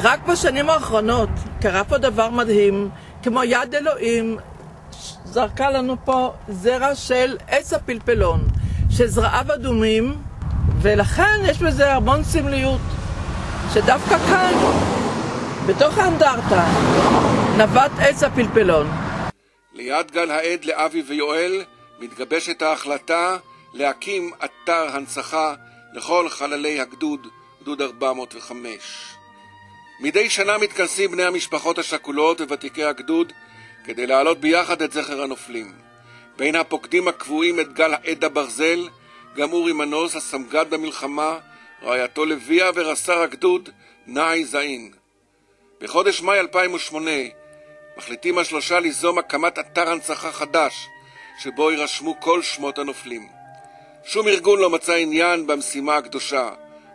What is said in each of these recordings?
רק בשנים האחרונות קרה פה דבר מדהים, כמו יד אלוהים זרקה לנו פה זרע של עץ הפלפלון, שזרעיו אדומים, ולכן יש בזה המון סמליות, שדווקא כאן, בתוך האנדרטה, נבט עץ הפלפלון. ליד גן העד לאבי ויואל מתגבשת ההחלטה להקים אתר הנצחה לכל חללי הגדוד, גדוד 405. מדי שנה מתכנסים בני המשפחות השכולות וותיקי הגדוד כדי להעלות ביחד את זכר הנופלים. בין הפוקדים הקבועים את גל העד הברזל, גם אורי מנוס, הסמג"ד במלחמה, רעייתו לביאה ורס"ר הגדוד, נעי זעין. בחודש מאי 2008 מחליטים השלושה ליזום הקמת אתר הנצחה חדש, שבו יירשמו כל שמות הנופלים. שום ארגון לא מצא עניין במשימה הקדושה,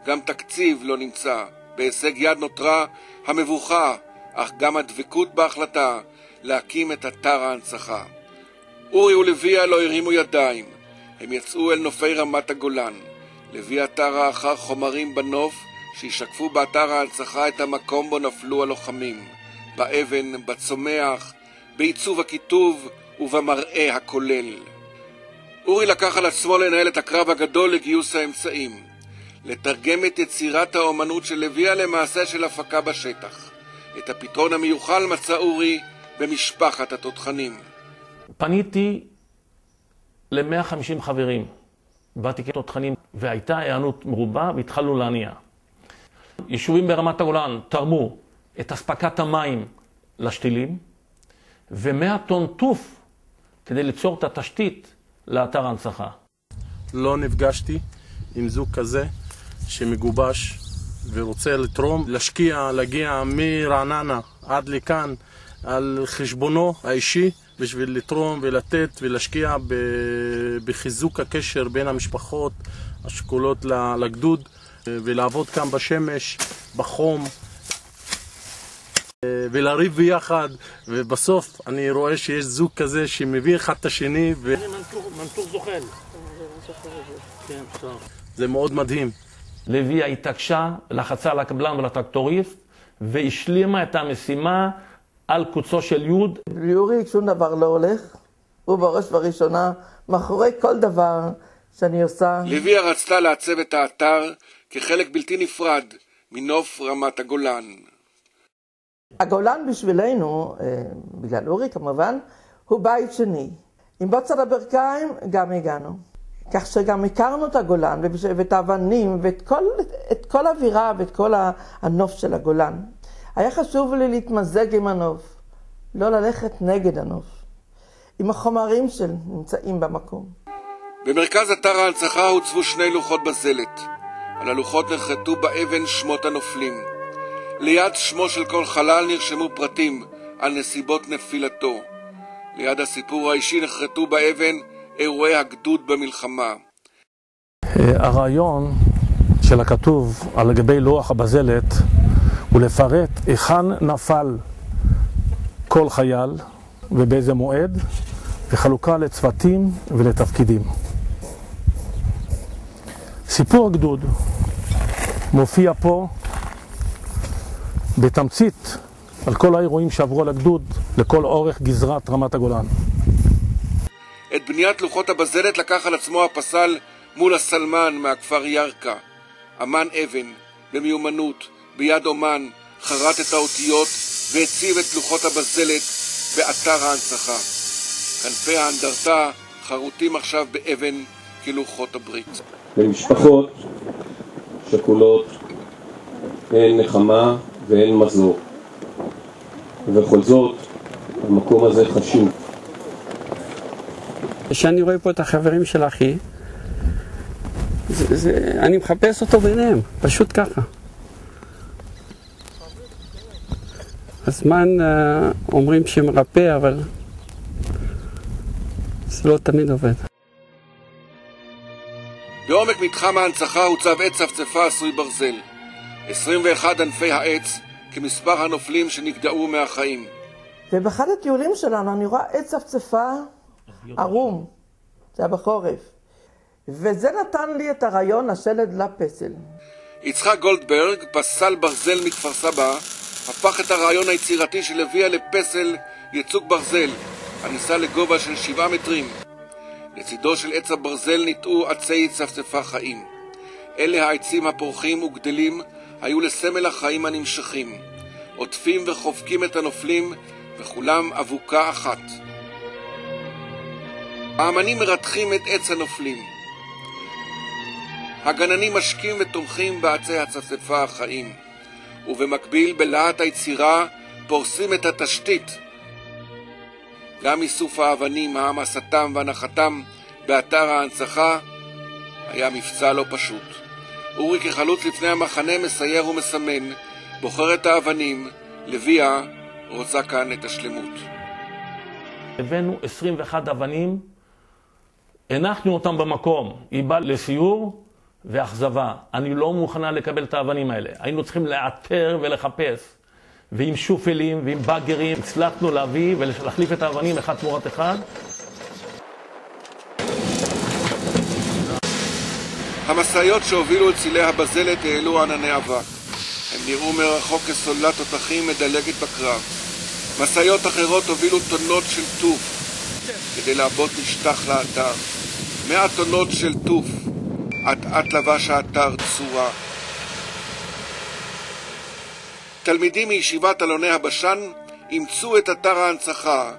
גם תקציב לא נמצא. בהישג יד נותרה המבוכה, אך גם הדבקות בהחלטה להקים את אתר ההנצחה. אורי ולביאה לא הרימו ידיים, הם יצאו אל נופי רמת הגולן. לביאה תרה אחר חומרים בנוף שישקפו באתר ההנצחה את המקום בו נפלו הלוחמים, באבן, בצומח, בעיצוב הכיתוב ובמראה הכולל. אורי לקח על עצמו לנהל את הקרב הגדול לגיוס האמצעים, לתרגם את יצירת האומנות של לביאה למעשה של הפקה בשטח. את הפתרון המיוחל מצא אורי במשפחת התותחנים. פניתי ל-150 חברים, ותיקי תותחנים, והייתה הענות מרובה והתחלנו להניע. יישובים ברמת הגולן תרמו את אספקת המים לשתילים, ו100 טון טוף כדי ליצור את התשתית לאתר ההנצחה. לא נפגשתי עם זוג כזה שמגובש ורוצה לתרום, להשקיע, להגיע מרעננה עד לכאן על חשבונו האישי בשביל לתרום ולתת ולהשקיע בחיזוק הקשר בין המשפחות השכולות לגדוד, ולעבוד כאן בשמש, בחום, ולריב ביחד, ובסוף אני רואה שיש זוג כזה שמביא אחד את השני. אני מנטור זוחל. זה מאוד מדהים. לביאה התעקשה, לחצה לקבלן ולטרקטוריסט, והשלימה את המשימה על קוצו של יוד. ליורי שום דבר לא הולך, הוא בראש ובראשונה מאחורי כל דבר שאני עושה. לביאה רצתה לעצב את האתר כחלק בלתי נפרד מנוף רמת הגולן. הגולן בשבילנו, בגלל אורי כמובן, הוא בית שני. עם בוצר הברכיים גם הגענו. כך שגם הכרנו את הגולן ואת האבנים ואת כל האווירה ואת כל הנוף של הגולן. היה חשוב לי להתמזג עם הנוף, לא ללכת נגד הנוף, עם החומרים שנמצאים במקום. במרכז אתר ההנצחה הוצבו 2 לוחות בזלת. על הלוחות נחרטו באבן שמות הנופלים. ליד שמו של כל חלל נרשמו פרטים על נסיבות נפילתו. ליד הסיפור האישי נחרטו באבן אירועי הגדוד במלחמה. הרעיון של הכתוב על לגבי לוח הבזלת הוא לפרט היכן נפל כל חייל ובאיזה מועד, וחלוקה לצוותים ולתפקידים. סיפור הגדוד מופיע פה בתמצית על כל האירועים שעברו על הגדוד לכל אורך גזרת רמת הגולן. את בניית לוחות הבזלת לקח על עצמו הפסל מול הסלמן מהכפר ירקה. אמן אבן, במיומנות, ביד אומן, חרט את האותיות והציב את לוחות הבזלת באתר ההנצחה. כנפי האנדרטה חרוטים עכשיו באבן כלוחות הברית. למשפחות שכולות אין נחמה ואין מזור, ובכל זאת המקום הזה חשוב. כשאני רואה פה את החברים של אחי, אני מחפש אותו ביניהם, פשוט ככה. הזמן אומרים שמרפא, אבל זה לא תמיד עובד. בעומק מתחם ההנצחה הוצב עץ צפצפה עשוי ברזל. 21 ענפי העץ כמספר הנופלים שנגדעו מהחיים. ובאחד הטיולים שלנו אני רואה עץ צפצפה ערום, זה היה בחורף. וזה נתן לי את הרעיון השלד לפסל. יצחק גולדברג, פסל ברזל מכפר סבא, הפך את הרעיון היצירתי של לויה לפסל יצוק ברזל, הנישא לגובה של 7 מטרים. לצידו של עץ הברזל ניטעו עצי צפצפה חיים. אלה העצים הפורחים וגדלים היו לסמל החיים הנמשכים, עוטפים וחובקים את הנופלים, וכולם אבוקה אחת. האמנים מרתחים את עץ הנופלים. הגננים משקים ותומכים בעצי הצפצפה החיים, ובמקביל בלהט היצירה פורסים את התשתית. גם איסוף האבנים, העמסתם והנחתם באתר ההנצחה היה מבצע לא פשוט. אורי כחלוץ לפני המחנה מסייר ומסמן, בוחר את האבנים, לויה רוצה כאן את השלמות. הבאנו 21 אבנים, הנחנו אותם במקום, היא באה לסיור ואכזבה. אני לא מוכנה לקבל את האבנים האלה. היינו צריכים לאתר ולחפש, ועם שופלים ועם בגרים הצלחנו להביא ולהחליף את האבנים אחד תמורת אחד. המשאיות שהובילו את צילי הבזלת העלו ענני אבק. הם נראו מרחוק כסוללת תותחים מדלגת בקרב. משאיות אחרות הובילו טונות של טוף כדי לעבוד משטח לאתר. 100 טונות של טוף. עט לבש האתר צורה. תלמידים מישיבת אלוני הבשן אימצו את אתר ההנצחה,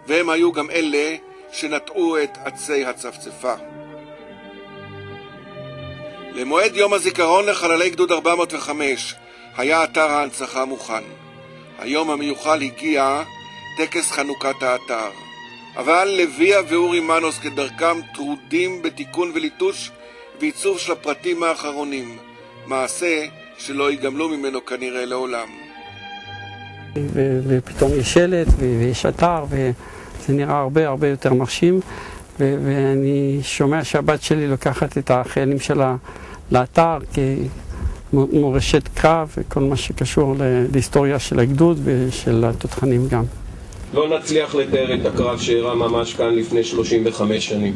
והם היו גם אלה שנטעו את עצי הצפצפה. למועד יום הזיכרון לחללי גדוד 405 היה אתר ההנצחה מוכן. היום המיוחל הגיע טקס חנוכת האתר. אבל לויה ואורי מנוס כדרכם טרודים בתיקון וליטוש ועיצוב של הפרטים האחרונים, מעשה שלא ייגמלו ממנו כנראה לעולם. ופתאום יש שלט ויש אתר וזה נראה הרבה יותר מרשים, ואני שומע שהבת שלי לוקחת את החיילים שלה לאתר כמורשת קרב וכל מה שקשור להיסטוריה של הגדוד ושל התותחנים גם. לא נצליח לתאר את הקרב שאירע ממש כאן לפני 35 שנים.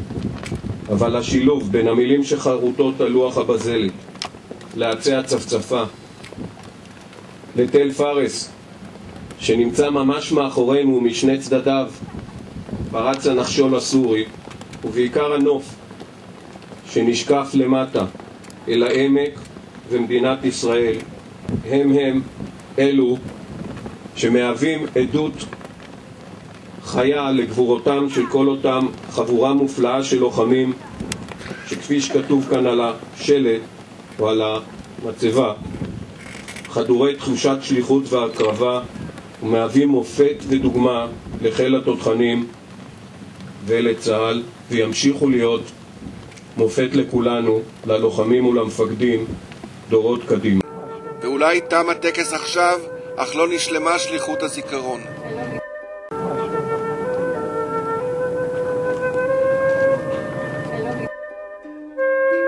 אבל השילוב בין המילים שחרוטות על לוח הבזלת, לעצי הצפצפה, לתל פרס, שנמצא ממש מאחורינו משני צדדיו, פרץ הנחשול הסורי, ובעיקר הנוף, שנשקף למטה אל העמק ומדינת ישראל, הם אלו שמהווים עדות חיה לגבורותם של כל אותם חבורה מופלאה של לוחמים, שכפי שכתוב כאן על השלט או על המצבה, חדורי תחושת שליחות והקרבה, ומהווים מופת ודוגמה לחיל התותחנים ולצה"ל, וימשיכו להיות מופת לכולנו, ללוחמים ולמפקדים, דורות קדימה. ואולי תם הטקס עכשיו, אך לא נשלמה שליחות הזיכרון.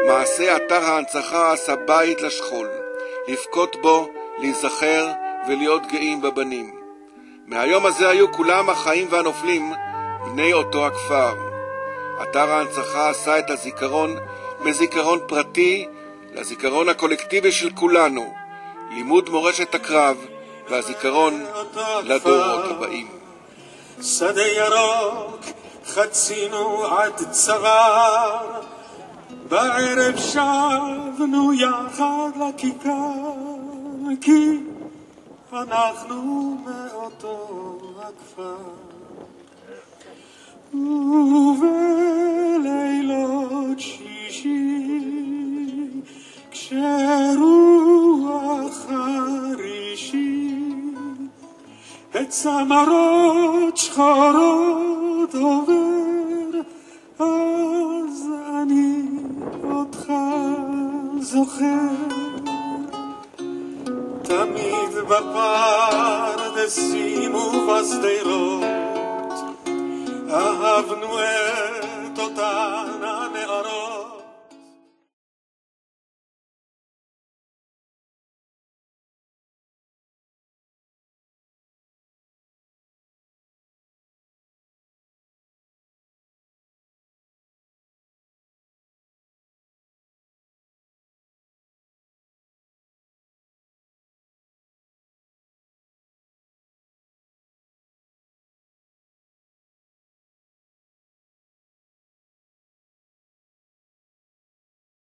מעשה אתר ההנצחה עשה בית לשכול, לבכות בו, להיזכר ולהיות גאים בבנים. מהיום הזה היו כולם החיים והנופלים בני אותו הכפר. אתר ההנצחה עשה את הזיכרון מזיכרון פרטי לזיכרון הקולקטיבי של כולנו, לימוד מורשת הקרב והזיכרון לדורות הבאים. שדה ירוק חצינו עד צוואר, בערב שבנו יחד לכיכר, כי אנחנו מאותו הכפר. ובלילות שישי כשרוח חרישי את צמרות שחורות עובר, אז אני אותך זוכר. תמיד בפרדסים ובשדרות אהבנו את אותן